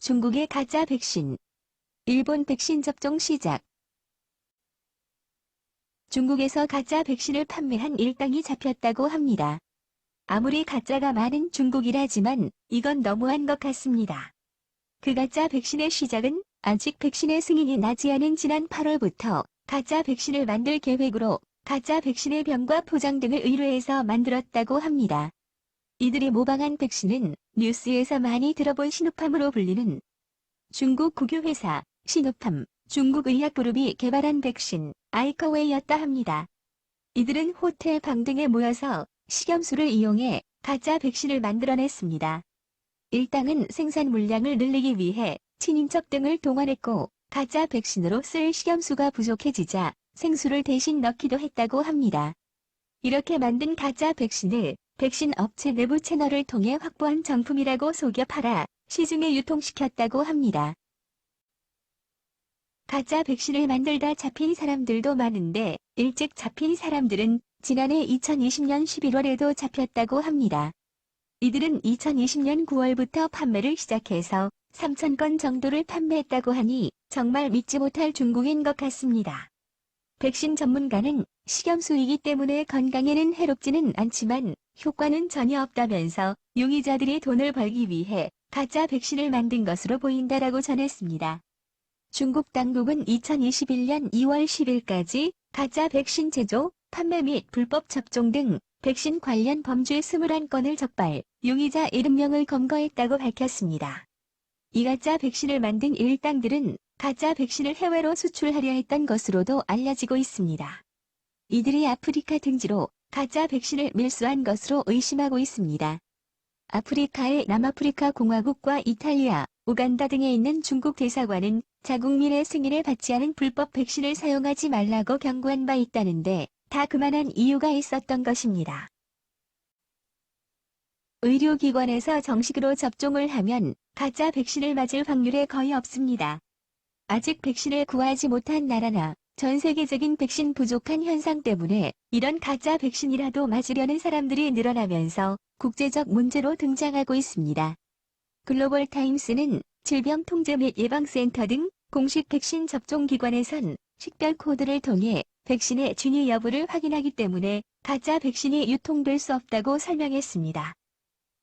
중국의 가짜 백신. 일본 백신 접종 시작. 중국에서 가짜 백신을 판매한 일당이 잡혔다고 합니다. 아무리 가짜가 많은 중국이라지만 이건 너무한 것 같습니다. 그 가짜 백신의 시작은 아직 백신의 승인이 나지 않은 지난 8월부터 가짜 백신을 만들 계획으로 가짜 백신의 병과 포장 등을 의뢰해서 만들었다고 합니다. 이들이 모방한 백신은 뉴스에서 많이 들어본 시노팜으로 불리는 중국 국유회사 시노팜, 중국의약그룹이 개발한 백신 아이커웨이였다 합니다. 이들은 호텔 방 등에 모여서 식염수를 이용해 가짜 백신을 만들어냈습니다. 일당은 생산 물량을 늘리기 위해 친인척 등을 동원했고 가짜 백신으로 쓸 식염수가 부족해지자 생수를 대신 넣기도 했다고 합니다. 이렇게 만든 가짜 백신을 백신 업체 내부 채널을 통해 확보한 정품이라고 속여 팔아 시중에 유통시켰다고 합니다. 가짜 백신을 만들다 잡힌 사람들도 많은데 일찍 잡힌 사람들은 지난해 2020년 11월에도 잡혔다고 합니다. 이들은 2020년 9월부터 판매를 시작해서 3,000건 정도를 판매했다고 하니 정말 믿지 못할 중국인 것 같습니다. 백신 전문가는 식염수이기 때문에 건강에는 해롭지는 않지만 효과는 전혀 없다면서 용의자들이 돈을 벌기 위해 가짜 백신을 만든 것으로 보인다라고 전했습니다. 중국 당국은 2021년 2월 10일까지 가짜 백신 제조, 판매 및 불법 접종 등 백신 관련 범죄 21건을 적발, 용의자 70명을 검거했다고 밝혔습니다. 이 가짜 백신을 만든 일당들은 가짜 백신을 해외로 수출하려 했던 것으로도 알려지고 있습니다. 이들이 아프리카 등지로 가짜 백신을 밀수한 것으로 의심하고 있습니다. 아프리카의 남아프리카 공화국과 이탈리아, 우간다 등에 있는 중국 대사관은 자국민의 승인을 받지 않은 불법 백신을 사용하지 말라고 경고한 바 있다는데 다 그만한 이유가 있었던 것입니다. 의료기관에서 정식으로 접종을 하면 가짜 백신을 맞을 확률이 거의 없습니다. 아직 백신을 구하지 못한 나라나 전 세계적인 백신 부족한 현상 때문에 이런 가짜 백신이라도 맞으려는 사람들이 늘어나면서 국제적 문제로 등장하고 있습니다. 글로벌 타임스는 질병통제 및 예방센터 등 공식 백신 접종 기관에선 식별 코드를 통해 백신의 진위 여부를 확인하기 때문에 가짜 백신이 유통될 수 없다고 설명했습니다.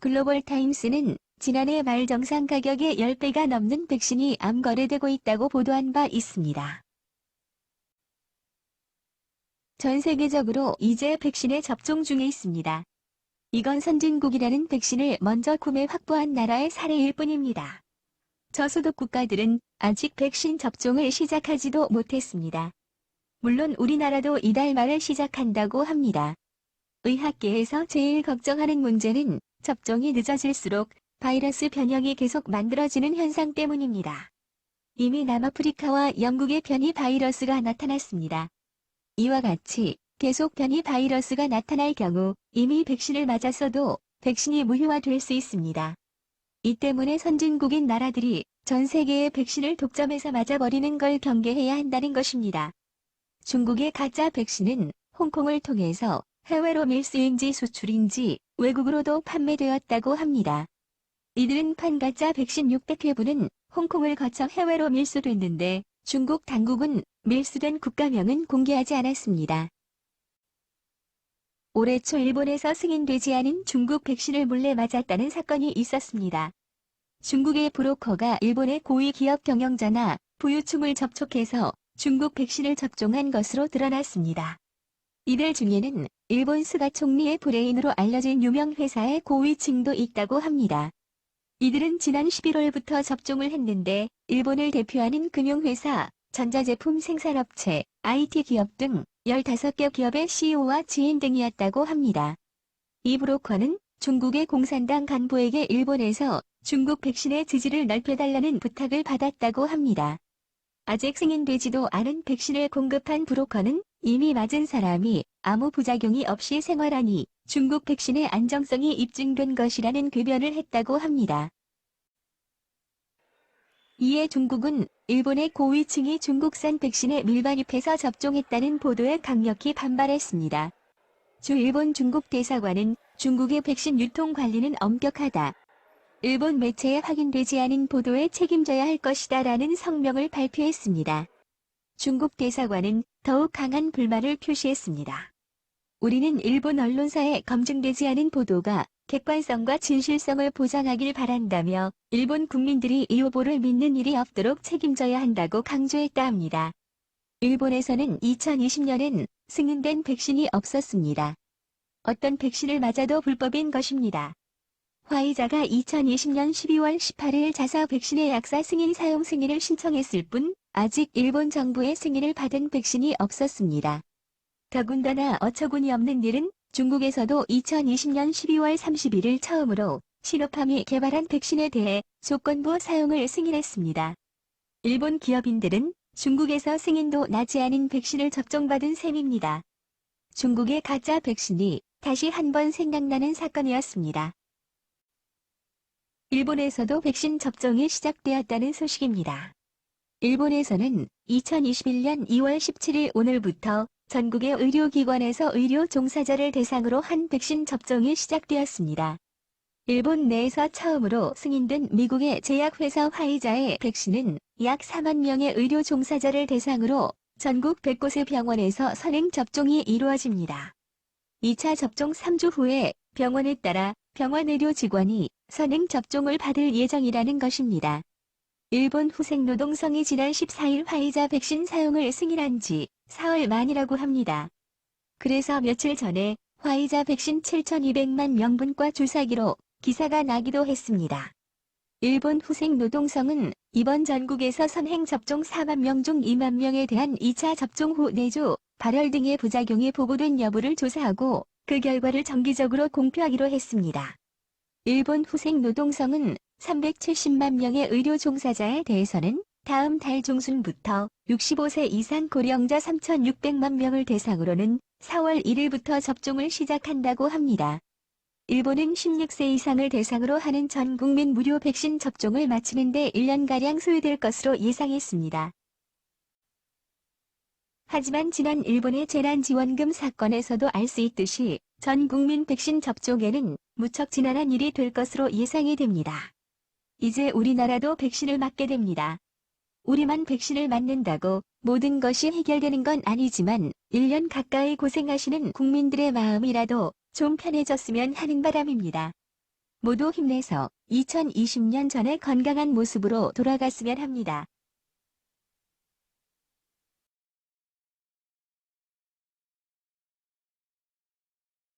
글로벌 타임스는 지난해 말 정상 가격의 10배가 넘는 백신이 암 거래되고 있다고 보도한 바 있습니다. 전 세계적으로 이제 백신에 접종 중에 있습니다. 이건 선진국이라는 백신을 먼저 구매 확보한 나라의 사례일 뿐입니다. 저소득 국가들은 아직 백신 접종을 시작하지도 못했습니다. 물론 우리나라도 이달 말에 시작한다고 합니다. 의학계에서 제일 걱정하는 문제는 접종이 늦어질수록 바이러스 변형이 계속 만들어지는 현상 때문입니다. 이미 남아프리카와 영국의 변이 바이러스가 나타났습니다. 이와 같이 계속 변이 바이러스가 나타날 경우 이미 백신을 맞았어도 백신이 무효화될 수 있습니다. 이 때문에 선진국인 나라들이 전 세계의 백신을 독점해서 맞아버리는 걸 경계해야 한다는 것입니다. 중국의 가짜 백신은 홍콩을 통해서 해외로 밀수인지 수출인지 외국으로도 판매되었다고 합니다. 이들은 판 가짜 백신 600회분은 홍콩을 거쳐 해외로 밀수됐는데 중국 당국은 밀수된 국가명은 공개하지 않았습니다. 올해 초 일본에서 승인되지 않은 중국 백신을 몰래 맞았다는 사건이 있었습니다. 중국의 브로커가 일본의 고위 기업 경영자나 부유층을 접촉해서 중국 백신을 접종한 것으로 드러났습니다. 이들 중에는 일본 스가 총리의 브레인으로 알려진 유명 회사의 고위층도 있다고 합니다. 이들은 지난 11월부터 접종을 했는데 일본을 대표하는 금융회사, 전자제품 생산업체, IT 기업 등 15개 기업의 CEO와 지인 등이었다고 합니다. 이 브로커는 중국의 공산당 간부에게 일본에서 중국 백신의 지지를 넓혀달라는 부탁을 받았다고 합니다. 아직 승인되지도 않은 백신을 공급한 브로커는 이미 맞은 사람이 아무 부작용이 없이 생활하니 중국 백신의 안정성이 입증된 것이라는 궤변을 했다고 합니다. 이에 중국은 일본의 고위층이 중국산 백신에 밀반입해서 접종했다는 보도에 강력히 반발했습니다. 주 일본 중국 대사관은 중국의 백신 유통 관리는 엄격하다. 일본 매체에 확인되지 않은 보도에 책임져야 할 것이다 라는 성명을 발표했습니다. 중국 대사관은 더욱 강한 불만을 표시했습니다. 우리는 일본 언론사에 검증되지 않은 보도가 객관성과 진실성을 보장하길 바란다며 일본 국민들이 이 후보를 믿는 일이 없도록 책임져야 한다고 강조했다 합니다. 일본에서는 2020년엔 승인된 백신이 없었습니다. 어떤 백신을 맞아도 불법인 것입니다. 화이자가 2020년 12월 18일 자사 백신의 약사 승인 사용 승인을 신청했을 뿐 아직 일본 정부의 승인을 받은 백신이 없었습니다. 더군다나 어처구니 없는 일은 중국에서도 2020년 12월 31일 처음으로 시노팜이 개발한 백신에 대해 조건부 사용을 승인했습니다. 일본 기업인들은 중국에서 승인도 나지 않은 백신을 접종받은 셈입니다. 중국의 가짜 백신이 다시 한번 생각나는 사건이었습니다. 일본에서도 백신 접종이 시작되었다는 소식입니다. 일본에서는 2021년 2월 17일 오늘부터 전국의 의료기관에서 의료 종사자를 대상으로 한 백신 접종이 시작되었습니다. 일본 내에서 처음으로 승인된 미국의 제약회사 화이자의 백신은 약 4만 명의 의료 종사자를 대상으로 전국 100곳의 병원에서 선행 접종이 이루어집니다. 2차 접종 3주 후에 병원에 따라 병원 의료 직원이 선행 접종을 받을 예정이라는 것입니다. 일본 후생노동성이 지난 14일 화이자 백신 사용을 승인한 지 4월 만이라고 합니다. 그래서 며칠 전에 화이자 백신 7,200만 명분과 주사기로 기사가 나기도 했습니다. 일본 후생노동성은 이번 전국에서 선행 접종 4만 명 중 2만 명에 대한 2차 접종 후 내조, 발열 등의 부작용이 보고된 여부를 조사하고 그 결과를 정기적으로 공표하기로 했습니다. 일본 후생노동성은 370만 명의 의료 종사자에 대해서는 다음 달 중순부터 65세 이상 고령자 3,600만 명을 대상으로는 4월 1일부터 접종을 시작한다고 합니다. 일본은 16세 이상을 대상으로 하는 전 국민 무료 백신 접종을 마치는 데 1년가량 소요될 것으로 예상했습니다. 하지만 지난 일본의 재난지원금 사건에서도 알 수 있듯이 전 국민 백신 접종에는 무척 지난한 일이 될 것으로 예상이 됩니다. 이제 우리나라도 백신을 맞게 됩니다. 우리만 백신을 맞는다고 모든 것이 해결되는 건 아니지만 1년 가까이 고생하시는 국민들의 마음이라도 좀 편해졌으면 하는 바람입니다. 모두 힘내서 2020년 전의 건강한 모습으로 돌아갔으면 합니다.